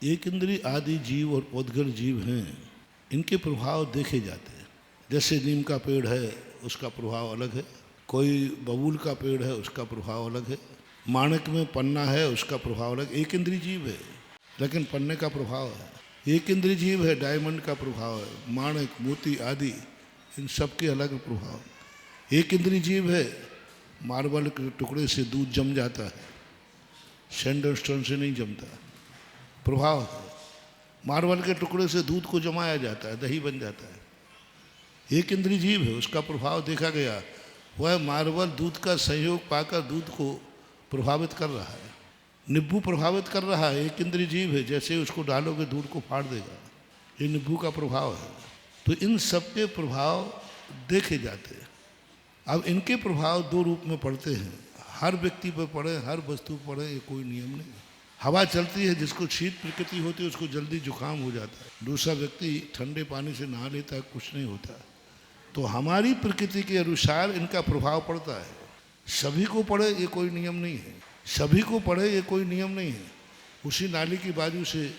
एक इंद्रिय आदि जीव और पौधगल जीव हैं, इनके प्रभाव देखे जाते हैं। जैसे नीम का पेड़ है, उसका प्रभाव अलग है। कोई बबूल का पेड़ है, उसका प्रभाव अलग है। माणिक में पन्ना है, उसका प्रभाव अलग। एक इंद्रिय जीव है लेकिन पन्ने का प्रभाव है। एक इंद्रिय जीव है, डायमंड का प्रभाव है। माणिक, मोती आदि इन सब के अलग प्रभाव। एक इंद्रिय जीव है, मार्बल के टुकड़े से दूध जम जाता है, सैंड स्टोन से नहीं जमता, प्रभाव है। मार्बल के टुकड़े से दूध को जमाया जाता है, दही बन जाता है। एक इंद्रिय जीव है, उसका प्रभाव देखा गया। वह मार्बल दूध का संयोग पाकर दूध को प्रभावित कर रहा है। नींबू प्रभावित कर रहा है, एक इंद्रिय जीव है। जैसे उसको डालोगे दूध को फाड़ देगा, ये नींबू का प्रभाव है। तो इन सब के प्रभाव देखे जाते हैं। अब इनके प्रभाव दो रूप में पड़ते हैं। हर व्यक्ति पर पड़े, हर वस्तु पर पड़े, ये कोई नियम नहीं। हवा चलती है, जिसको शीत प्रकृति होती है उसको जल्दी जुकाम हो जाता है। दूसरा व्यक्ति ठंडे पानी से नहा लेता है, कुछ नहीं होता। तो हमारी प्रकृति के अनुसार इनका प्रभाव पड़ता है। सभी को पड़े ये कोई नियम नहीं है, सभी को पड़े ये कोई नियम नहीं है। उसी नाली की बाजू से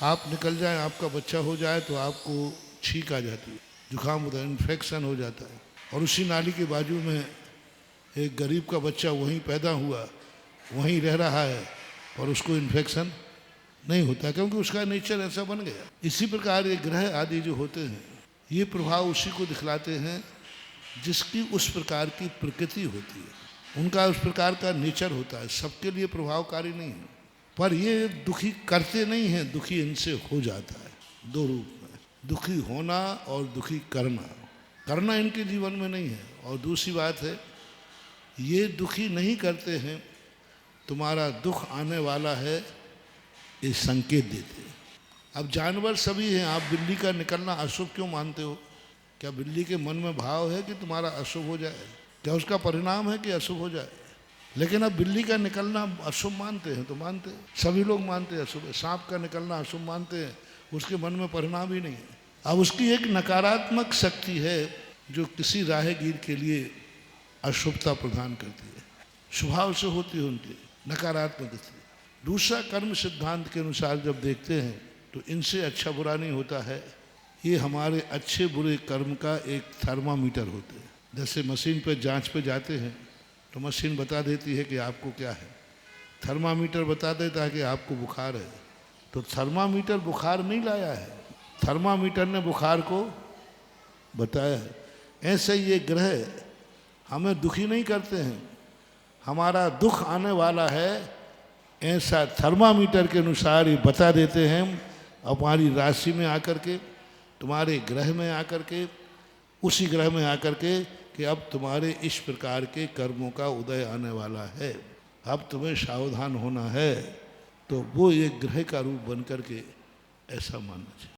आप निकल जाएं, आपका बच्चा हो जाए तो आपको छींक आ जाती है, जुकाम होता है, इन्फेक्शन हो जाता है। और उसी नाली के बाजू में एक गरीब का बच्चा वहीं पैदा हुआ, वहीं रह रहा है और उसको इन्फेक्शन नहीं होता, क्योंकि उसका नेचर ऐसा बन गया। इसी प्रकार ये ग्रह आदि जो होते हैं, ये प्रभाव उसी को दिखलाते हैं जिसकी उस प्रकार की प्रकृति होती है, उनका उस प्रकार का नेचर होता है। सबके लिए प्रभावकारी नहीं है, पर ये दुखी करते नहीं हैं, दुखी इनसे हो जाता है। दो रूप में, दुखी होना और दुखी करना। करना इनके जीवन में नहीं है। और दूसरी बात है, ये दुखी नहीं करते हैं, तुम्हारा दुख आने वाला है ये संकेत देते हैं। अब जानवर सभी हैं, आप बिल्ली का निकलना अशुभ क्यों मानते हो? क्या बिल्ली के मन में भाव है कि तुम्हारा अशुभ हो जाए? क्या उसका परिणाम है कि अशुभ हो जाए? लेकिन अब बिल्ली का निकलना अशुभ मानते हैं तो मानते हैं, सभी लोग मानते हैं अशुभ है। सांप का निकलना अशुभ मानते हैं, उसके मन में परिणाम ही नहीं है। अब उसकी एक नकारात्मक शक्ति है जो किसी राहगीर के लिए अशुभता प्रदान करती है, स्वभाव से होती है उनकी नकारात्मक स्थिति। दूसरा, कर्म सिद्धांत के अनुसार जब देखते हैं तो इनसे अच्छा बुरा नहीं होता है। ये हमारे अच्छे बुरे कर्म का एक थर्मामीटर होते हैं। जैसे मशीन पे जांच पे जाते हैं तो मशीन बता देती है कि आपको क्या है, थर्मामीटर बता देता है कि आपको बुखार है। तो थर्मामीटर बुखार नहीं लाया है, थर्मामीटर ने बुखार को बताया है। ऐसे ये ग्रह हमें दुखी नहीं करते हैं, हमारा दुख आने वाला है ऐसा थर्मामीटर के अनुसार ये बता देते हैं। हमारी राशि में आकर के, तुम्हारे ग्रह में आकर के, उसी ग्रह में आकर के कि अब तुम्हारे इस प्रकार के कर्मों का उदय आने वाला है, अब तुम्हें सावधान होना है। तो वो एक ग्रह का रूप बन करके ऐसा मानना चाहिए।